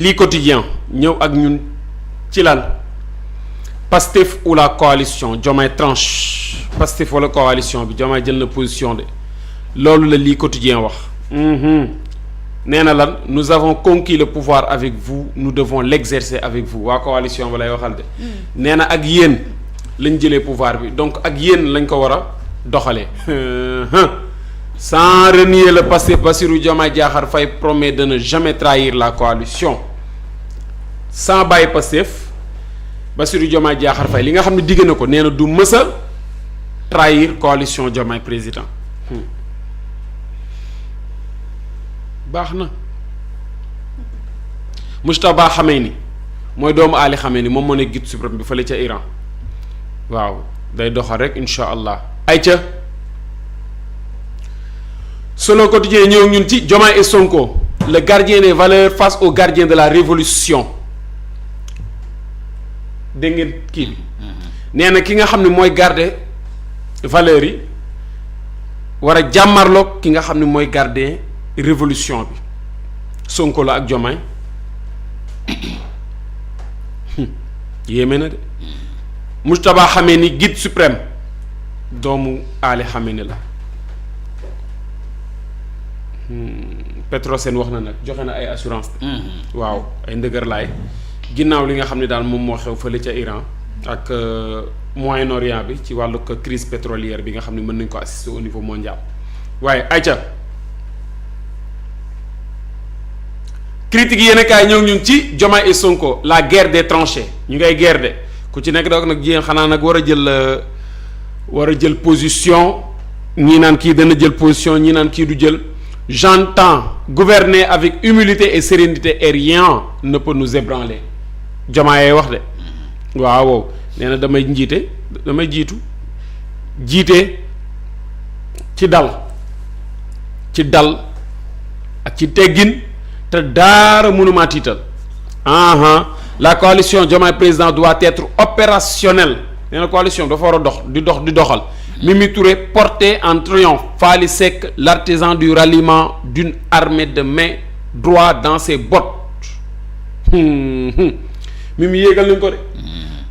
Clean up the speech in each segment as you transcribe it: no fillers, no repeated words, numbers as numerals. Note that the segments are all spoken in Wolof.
lii quotidien ñëw ak ñun ci lan Pastef ou la coalition Diomaye tranche Pastef wala coalition bi Diomaye jël na position de loolu la lii quotidien wax nee na lan nous avons conquis le pouvoir avec vous nous devons l'exercer avec vous waa coalition ba lay waxal de nee na ak yéen lañ jëlee pouvoir bi donc ak yéen lañ ko war a doxalee sans renier le Pastef Bassirou Diomaye Diakhar Faye promet de ne jamais trahir la coalition sans bàyyi Pastef Bassirou Diomaye Diakhar Faye li nga xam ne digg na ko nee na du mës a trahir coalition Diomaye président baax na Moujtaba Khamenei mooy doomu Ali Khamenei moom moo ne guide suprême bi fële ca Iran waaw day doxal rek incha allah ayca Solo Quotidien ñëw ñun ci Diomaye et Sonko le gardien des valeurs face au gardien de la révolution dégg ngeen kii bi nee na ki nga xam ne mooy garder valeurs yi war a jàmmarloog ki nga xam ne mooy garder révolution bi Sonko la ak Diomaye yéeme na de Moujtaba Khamenei guide suprême doomu Ali Khamenei la Petrosen wax na nag joxe na ay assurance waaw ay ndëgër laay ginnaaw li nga xam ne daal moom moo xew fële ca Iran ak Moyen-Orient bi ci wàllu crise pétrolière bi nga xam ne mën nañ ko assister au niveau mondial waaye ayca critique yéen kaay ñëw ñun ci Diomaye et Sonko la guerre des tranchées ñu ngay guerre de ku ci nekk da nag jigéen xanaa nag war a jël position ñii naan kii dana jël position ñii naan kii du jël j'entends gouverner avec humilité et sérénité et rien ne peut nous ébranler Diomaye wax de waaw nee na damay jiitu jiite ci dal ak ci teggin te daara mënuma tiital la coalition Diomaye président doit être opérationnelle nee na coalition dafa war a di doxal Mimi Touré porté en triomphe Fally Seck l'artisan du ralliement d'une armée de main droit dans ses bottes Mimi yéegal nañ ko de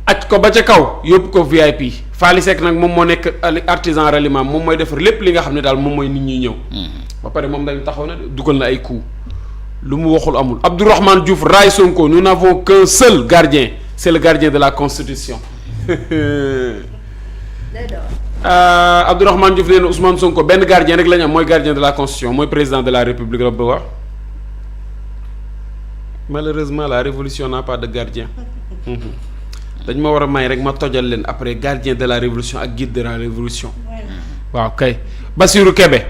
aj ko ba ca kaw yóbbu ko VIP Fally Seck nag moom moo nekk artisan ralliement moom mooy defar lépp li nga xam ne daal moom mooy nit ñi ñëw ba pare moom dañu taxaw na dugal na ay coups lu mu waxul amul Abdourahmane Diouf raay Sonko nous n'avons qu'un seul gardien c'est le gardien de la Constitution Abdourahmane Diouf nee na Ousmane Sonko benn gardien rek la ñu am mooy gardien de la Constitution mooy président de la République la ba wax malheureusement la révolution n'a pas de gardien dañ ma war a may rek ma tojal leen après gardien de la révolution ak guide de la révolution waaw kay Bassirou Kébé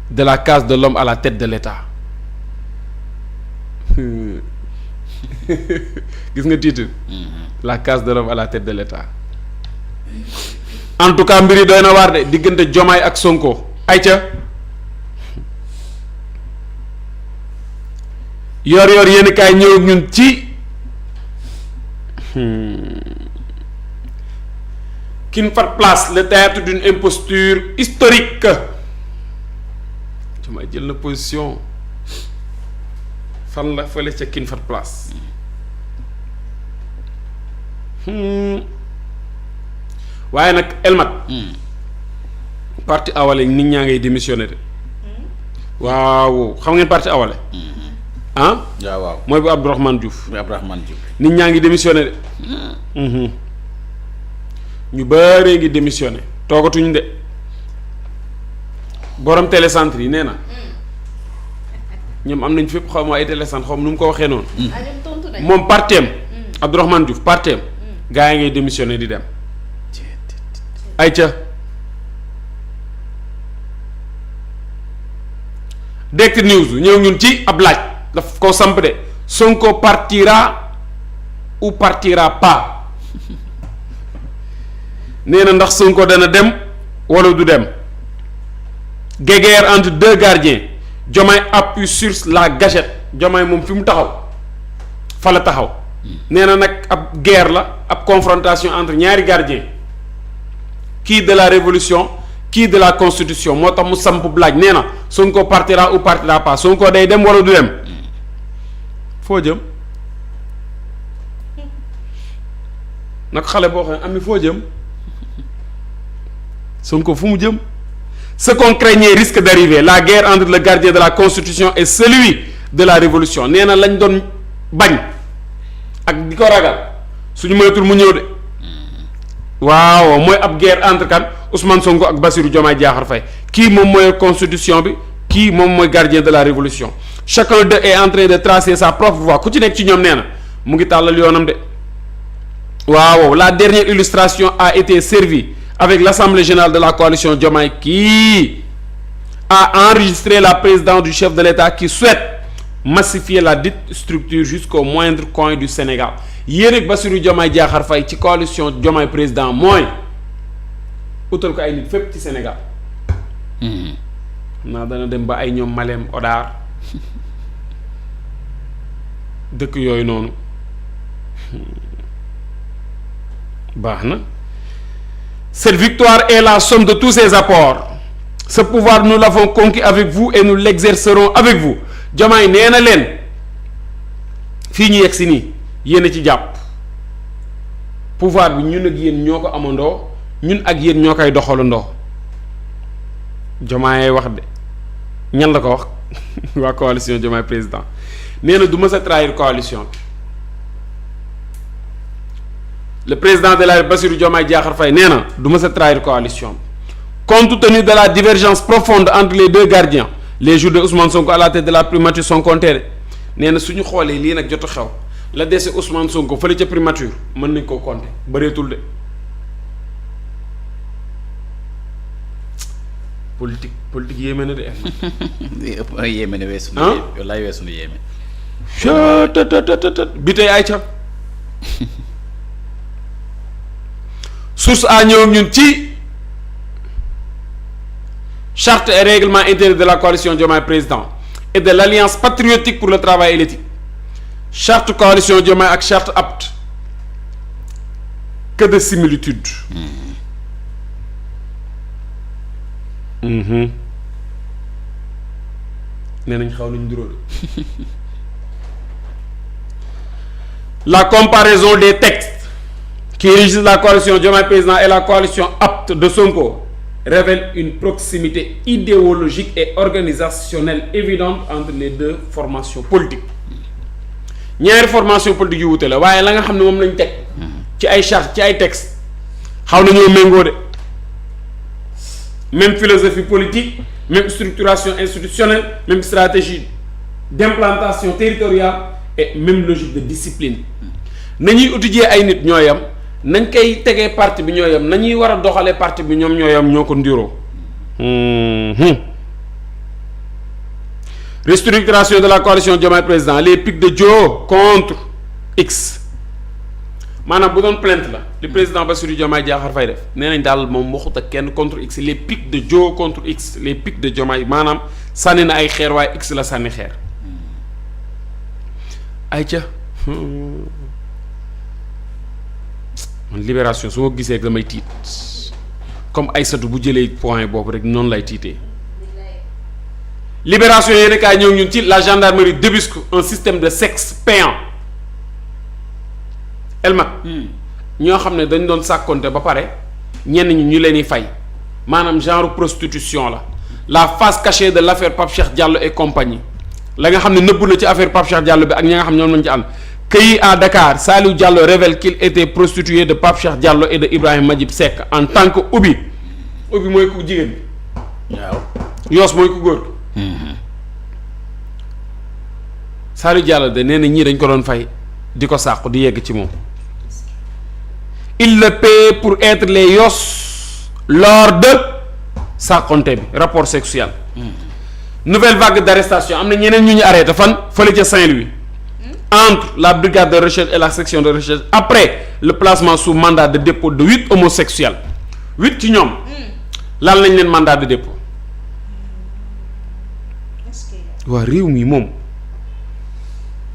de la case de l'homme à la tête de l'État gis nga titre la case de l'homme à la tête de l'État en tout cas mbiri doy na waar de diggante Diomaye ak Sonko ayca yor yéen kaay ñëw ak ñun ci King Fahd Palace le théâtre d'une imposture historique Diomaye jël na position fan la fële ca King Fahd Palace waaye nag elmat parti awale nit ñaa ngay démissionné de waaw xam ngeen parti awale waaw mooy bu Abdourahmane Diouf nit ñaa ngi démissionné de ñu bëree ngi démissionné toogatuñu de borom télécentre yi nee na ñoom am nañ fépp xaw ma ay télécentre xaw ma nu mu ko waxee noonu moom parteem Abdourahmane Diouf parteem gaa yi ngay démissionné di dem ayca Direct News ñëw ñun ci ab laaj daf ko samp de Sonko partira ou partira pas nee na ndax Sonko dana dem wala du dem guéguerre entre deux gardiens Diomaye appuie sur la gâchette Diomaye moom fi mu taxaw fa la taxaw nee na nag ab guerre la ab confrontation entre ñaari gardiens kii de la révolution kii de la constitution moo tax mu samp laaj nee na Sonko partira ou partira pas Sonko day dem wala du dem foo jëm nag xale boo xam ne am ni foo jëm Sonko fu mu jëm. Ce qu'on craignait risque d'arriver la guerre entre le gardien de la constitution et celui de la révolution nee na lañ doon bañ ak di ko ragal suñu moytul mu ñëw de waaw mooy ab guerre entre kan Ousmane Sonko ak Bassirou Diomaye Diakhar Faye kii moom mooy constitution bi kii moom mooy gardien de la révolution chacun d'eux est en train de tracer sa propre voie ku ci nekk ci ñoom nee na mu ngi tàllal yoonam de waaw la dernière illustration a été servie avec l'Assemblée générale de la coalition Diomaye qui a enregistré la présidence du chef de l'État qui souhaite massifier la dite structure jusqu'au moindre coin du Sénégal yéen ak Bassirou Diomaye Diakhar Faye ci coalition Diomaye président mooy utal ko ay nit fépp ci Sénégal naa dana dem ba ay ñoom Malem Odar dëkk yooyu noonu baax na. Cette victoire est la somme de tous ces apports ce pouvoir nous l'avons conquis avec vous et nous l'exercerons avec vous Diomaye nee na leen fii ñu yegg si nii yéen a ci jàpp pouvoir bi ñun ak yéen ñoo ko amandoo ñun ak yéen ñoo koy doxalandoo Diomaye wax de ñan la ko wax waa coalition Diomaye président nee na du mës a trahir coalition bi le président de la Bassirou Diomaye Diakhar Faye nee na du mës a trahir coalition bi compte tenu de la divergence profonde entre les deux gardiens les jours de Ousmane Sonko à la tête de la primature sont comptés nee na suñu xoolee lii nag jotu xew la dese Ousmane Sonko fële ca primature mën nañ koo compter bëreetul de politique yéeme na de. yéeme na weesu. wallaay weesu na yéeme. bi tey ay ca source a ñëw ñun ci charte et règlement intérieur de la coalition Diomaye président et de l'alliance patriotique pour le travail et l'éthique charte coalition Diomaye ak charte apte que de similitude. nee nañ xaw nañ duróol la comparaison des textes qui régissent la coalition Diomaye président et la coalition apte de Sonko révèle une proximité idéologique et organisationnelle évidente entre les deux formations politiques ñaari formation politique yu wute la waaye la nga xam ne moom lañ teg ci ay charte ci ay textes xaw nañoo méngoo de même philosophie politique même structuration institutionnelle même stratégie d'implantation territoriale et même logique de discipline nañuy étudier ay nit ñoo yam nañ koy tegee parti bi ñoo yam nañuy war a doxalee parti bi ñoom ñoo yam ñoo ko ndiroo restructuration de la coalition Diomaye président les pics de Dio contre X maanaam bu doon plainte la li président Bassirou Diomaye Diakhar Faye def nee nañ daal moom waxut ak kenn contre X les pics de Dio contre X les pics de Diomaye maanaam sànni na ay xeer waaye X la sànni xeer ay ca man libération su ma gisee rek damay tiit comme Aïssatou bu jëlee point boobu rek noonu lay tiitee libération yéen kaay ñëw ñun ci la gendarmerie débusque un système de sexe payant elmat ñoo xam ne dañ doon sàkkonte ba pare ñenn ñi ñu leen di fay maanaam genre prostitution la face cachée de l'affaire Pape Cheikh Diallo et compagnie la nga xam ne nëbbu na ci affaire Pape Cheikh Diallo bi ak ñi nga xam ne ñoom lañu ci ànd cueilli à Dakar Saliou Diallo révèle qu'il était prostitué de Pape Cheikh Diallo et de Ibrahima Majib Seck en tant que ubbi mooy ku jigéen bi waaw yoos mooy ku góor Saliou Diallo de nee na ñii dañ ko doon fay di ko sàqu di yegg ci moom il le paie pour être les yos lors de sàqonte bi rapport sexuel nouvelle vague d'arrestation am na ñeneen ñu arrêté fan fële ca Saint-Louis entre la brigade de recherche et la section de recherche après le placement sous mandat de dépôt de 8 homosexuels 8 ci ñoom laal nañ leen mandat de dépôt waa réew mi moom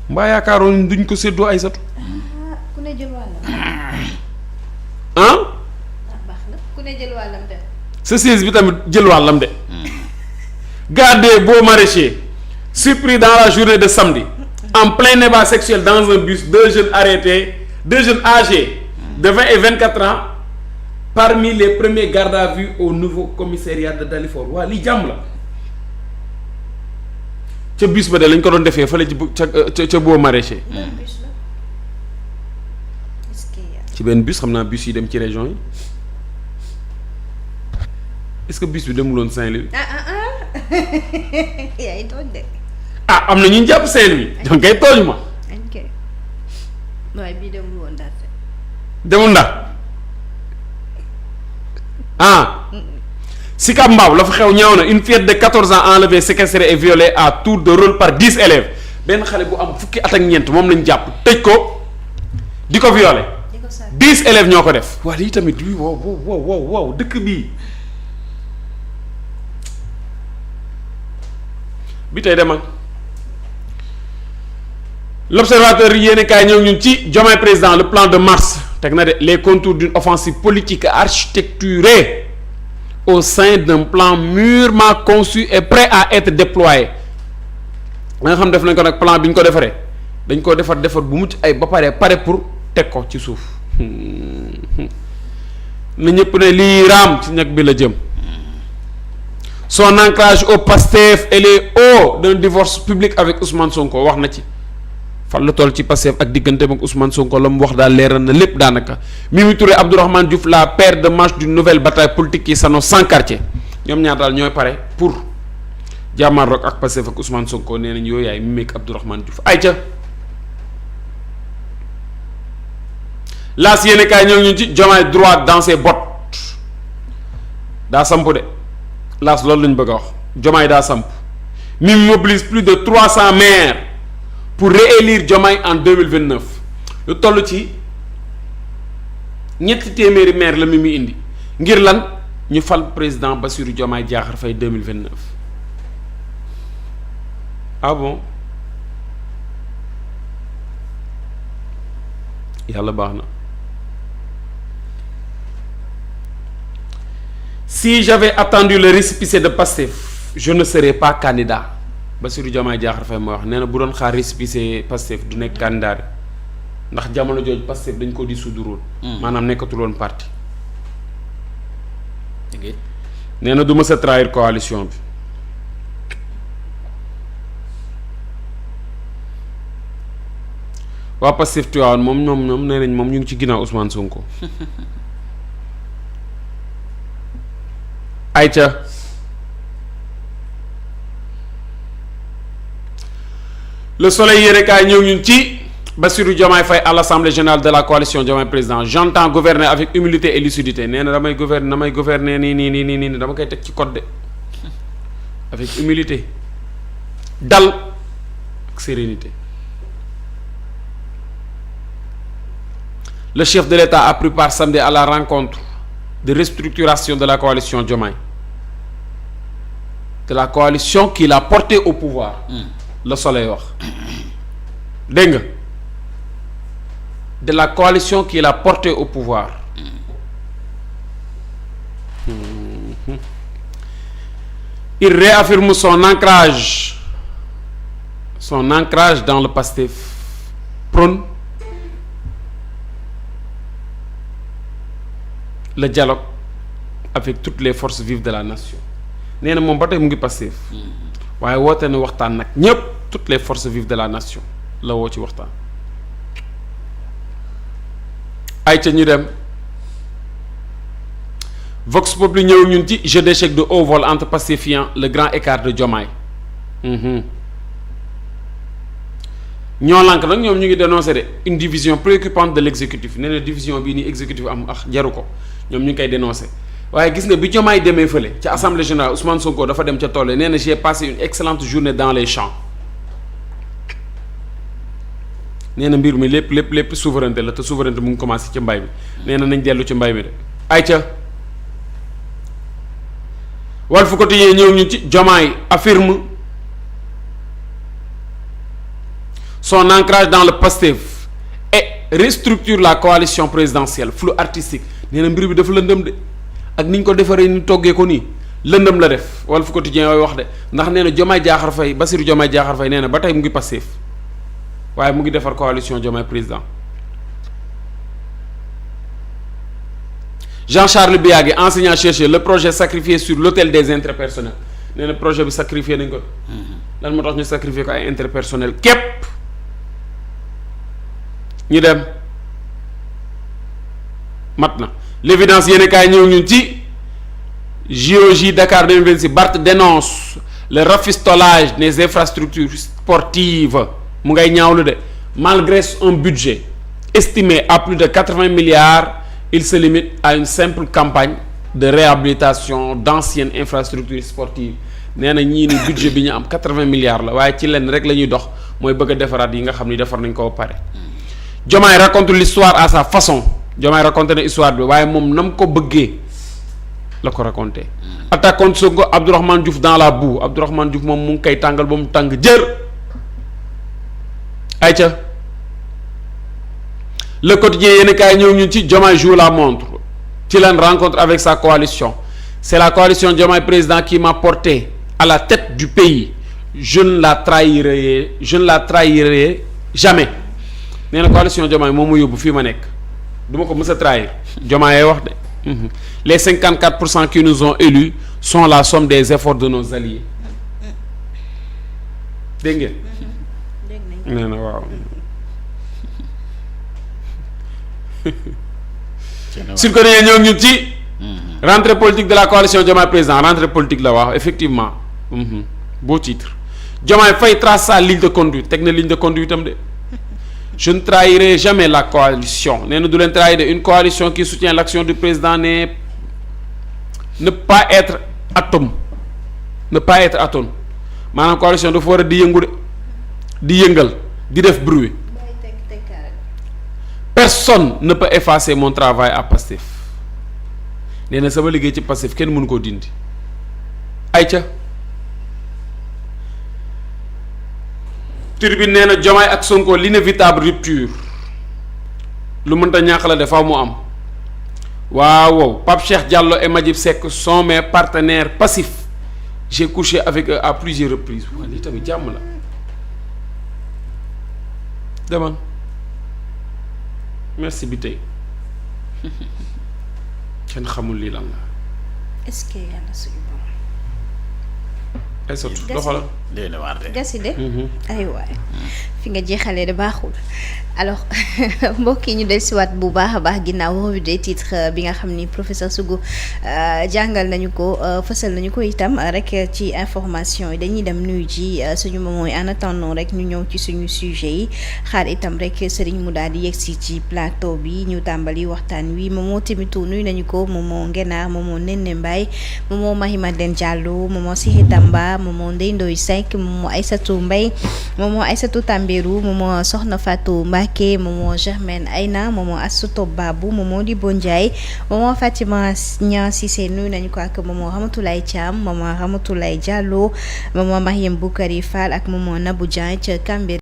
mbaa yaakaaroon duñ ko séddoo ay satu ku ne jël wàllam. ah baax na ku ne jël wàllam dem. sa siège bi tamit jël wàllam de. Garde des beaux maraîchers surpris dans la journée de samedi en plein débat sexuel dans un bus, deux jeunes âgés de 20 et 24 ans parmi les premiers gardes à vue au nouveau commissariat de Dalifort. waa lii jàmm la ca bus ba de lañ ko doon defee fële ca beaux maraîchers. ci benn bus xam naa bus yi dem ci région yi est-ce que bus bi demuloon Saint-Louis. yaa ngi tooñ de. am na ñu jàpp Saint-Louis donc kay tooñ ma. ok waaye bii demul woon Ndar. demul Ndar Sicap Mbao la fa xew ñaaw na une fillette de 14 ans enlevée séquestrée et violée à tour de rôle par 10 élèves benn xale bu am fukki at ak ñeent moom lañ jàpp tëj ko di ko violé 10 élèves ñoo ko def. waa lii tamit lii wow dëkk bii. bi tey demal l'observateur yéeni kaay ñëw ñun ci Diomaye président le plan de mars teg na de les contours d'une offensive politique architecturée au sein d'un plan mûrement conçu et prêt à être déployé nga xam def nañ ko nag plan bi ñu ko defaree dañ ko defar bu mucc ay ba pare pour teg ko ci suuf na ñëpp ne lii raam ci ñag bi la jëm. Son ancrage au Pastef et les hauts d'un divorce public avec Ousmane Sonko wax na ci fan la toll ci Pastef ak diggante ak Ousmane Sonko la mu wax daal leeral na lépp daanaka Mimi Touré Abdourahmane Diouf la paire de manches d'une nouvelle bataille politique qui s'annonce sans quartier ñoom ñaar daal ñooy pare pour jàmmarloog ak Pastef ak Ousmane Sonko nee nañ yooyu yaay Mimi ak Abdourahmane Diouf ayca laas yéene kaay ñëw ñu ci Diomaye droit dans ses bottes daa samp de laas loolu lañ bëgg a wax Diomaye daa samp Mimi mobilise plus de 300 maires pour réélire Diomaye en 2029 lu toll ci ñetti téeméeri maire la Mimi indi ngir lan ñu fal président Bassirou Diomaye Diakhar Faye 2029 ah bon yàlla baax na. Si j'avais attendu le récépissé de Pastef je ne serais pas candidat Bassirou Diomaye Diakhar Faye moo wax nee na bu doon xaar récépissé Pastef du nekk candidat ndax jamono jooju Pastef dañ ko dissoudre woon. maanaam nekkatul woon parti. nee na du mës a trahir coalition bi. waa Pastef Tivaouane moom ñoom nee nañ moom ñu ngi ci ginnaaw Ousmane Sonko. ayca le soleil yéene kaay ñëw ñun ci Bassirou Diomaye Faye à l'Assemblée générale de la coalition Diomaye président j'entends gouverner avec humilité et lucidité nee na damay gouverner nii dama koy teg ci code de avec humilité dal ak sérénité. Le chef de l'État a pris part samedi à la rencontre de restructuration de la coalition Diomaye de la coalition qui l'a porté au pouvoir. Le Soleil wax dégg nga de la coalition qui l'a porté au pouvoir. Il réaffirme son ancrage dans le Pastef, prône le dialogue avec toutes les forces vives de la nation. Nee na moom ba tey mu ngi Pastef waaye woote na waxtaan nag ñépp toutes les forces vives de la nation la woo ci waxtaan. ay ca ñu dem Vox Populi ñëw ñun ci jeu d'échecs de haut vol entre pacifiants le grand écart de Diomaye. ñoo lànk nag ñoom ñu ngi dénoncé de une division préoccupante de l'exécutif nee na division bii nii exécutif am jaru ko ñoom ñu ngi koy dénoncé waaye gis nga bi Diomaye demee fële ca assemblée générale Ousmane Sonko dafa dem ca tool yi nee na j'ai passé une excellente journée dans les champs nee na mbir mi lépp souveraineté la te souveraineté mu ngi commencé ci mbay mi nee na nañ dellu ci mbay mi de ay ca Walf Quotidien ñëw ñu ci Diomaye affirme son ancrage dans le Pastef et restructure la coalition présidentielle flou artistique nee na mbir bi dafa lëndëm de ak ni ñu ko defaree ni toggee ko nii lëndëm la def Walf Quotidien yooyu wax de ndax nee na Diomaye Diakhar Faye Bassirou Diomaye Diakhar Faye nee na ba tey mu ngi Pastef waaye mu ngi defar coalition Diomaye président. Jean-Charles Biagui enseignant chercheur le projet sacrifié sur l'autel des intérêts personnels nee na projet bi sacrifié nañ ko. lan moo tax ñu sacrifié ko ay intérêts personnels képp ñu dem mat na l'évidence yéen kaay ñëw ñun ci JOJ Dakar 2026 Barth dénonce le rafistolage des infrastructures sportives mu ngay ñaawlu de malgré un budget estimé à plus de 80 milliards il se limite à une simple campagne de réhabilitation d'anciennes infrastructures sportives nee na ñii ni budget bi ñu am 80 milliards la waaye ci lenn rek la ñuy dox mooy bëgg a defaraat yi nga xam ni defar nañ ko ba pare. Diomaye raconte l'histoire à sa façon Diomaye raconté na histoire bi waaye moom na mu ko bëggee la ko raconté. attaque contre Sonko Abdourahmane Diouf dans la boue Abdourahmane Diouf moom mu ngi koy tàngal ba mu tàng jër ayca le quotidien yéen kaay ñëw ñu ci Diomaye joue la montre ci leen rencontre avec sa coalition c'est la coalition Diomaye président qui m'a porté à la tête du pays je ne la trahirai jamais nee na coalition Diomaye moom ma yóbbu fii ma nekk du ma ko mës a trahir Diomaye wax de les 54% qui nous ont élus sont la somme des efforts de nos alliés dégg ngeen. nee na waaw. sur que ñoo ngi ci. rentrée politique de la coalition Diomaye président rentrée politique la wax effectivement. beau titre. Diomaye Faye trace sa ligne de conduite teg na ligne de conduite am de. je ne trahirai jamais la coalition nee na du leen trahir de une coalition qui soutient l'action du président ne pas être atome maanaam coalition dafa war a di yëngu de di yëngal di def bruit personne ne peut effacer mon travail à Pastef nee na sama liggéey ci Pastef kenn mënu koo dindi ayca Tribune nee na Diomaye ak Sonko l'inévitable rupture lu mënta ñàkk la de faaw mu am waaw Pape Cheikh Diallo et Madjib Seck sont mes partenaires passifs j'ai couché avec eux à plusieurs reprises waaw lii tamit jàmm la demal merci bi tey kenn xamul lii lan la. est-ce que yàlla suñu borom. ay sotti doxalal. gasi de ay waay fi nga jeexalee de baaxul alors mbokk yi ñu dellusiwaat bu baax a baax ginnaaw revue des titres bi nga xam ni professeur Sougou jàngal nañu ko fësal nañu ko itam rek ci information yi dañuy dem nuyu ji suñu moom mooy en attendant rek ñu ñëw ci suñu sujet yi xaar itam rek Serigne mu daal di yegsi ci plateau bi ñu tàmbali waxtaan wi moomoo timitu nuyu nañu ko moomoo Ngenaar moomoo Nene Mbaye moomoo Mahimadou Diallo moomoo Sihi Tamba moomoo Ndeye Ndoye Seck moomoo Aïssatou Mbaye moomoo Aïssatou Tambérou moomoo Soxna Fatou Mbacké moomoo Germaine Aïna moomoo Assoto Babou moomoo Libo Ndiaye moomoo Fatima Niang Cissé nuyu nañu ko ak moomoo Ramatoulaye Thiam moomoo Ramatoulaye Diallo moomoo Mariam Boukari Fall ak moomoo Nabou Dieng ca Cambérène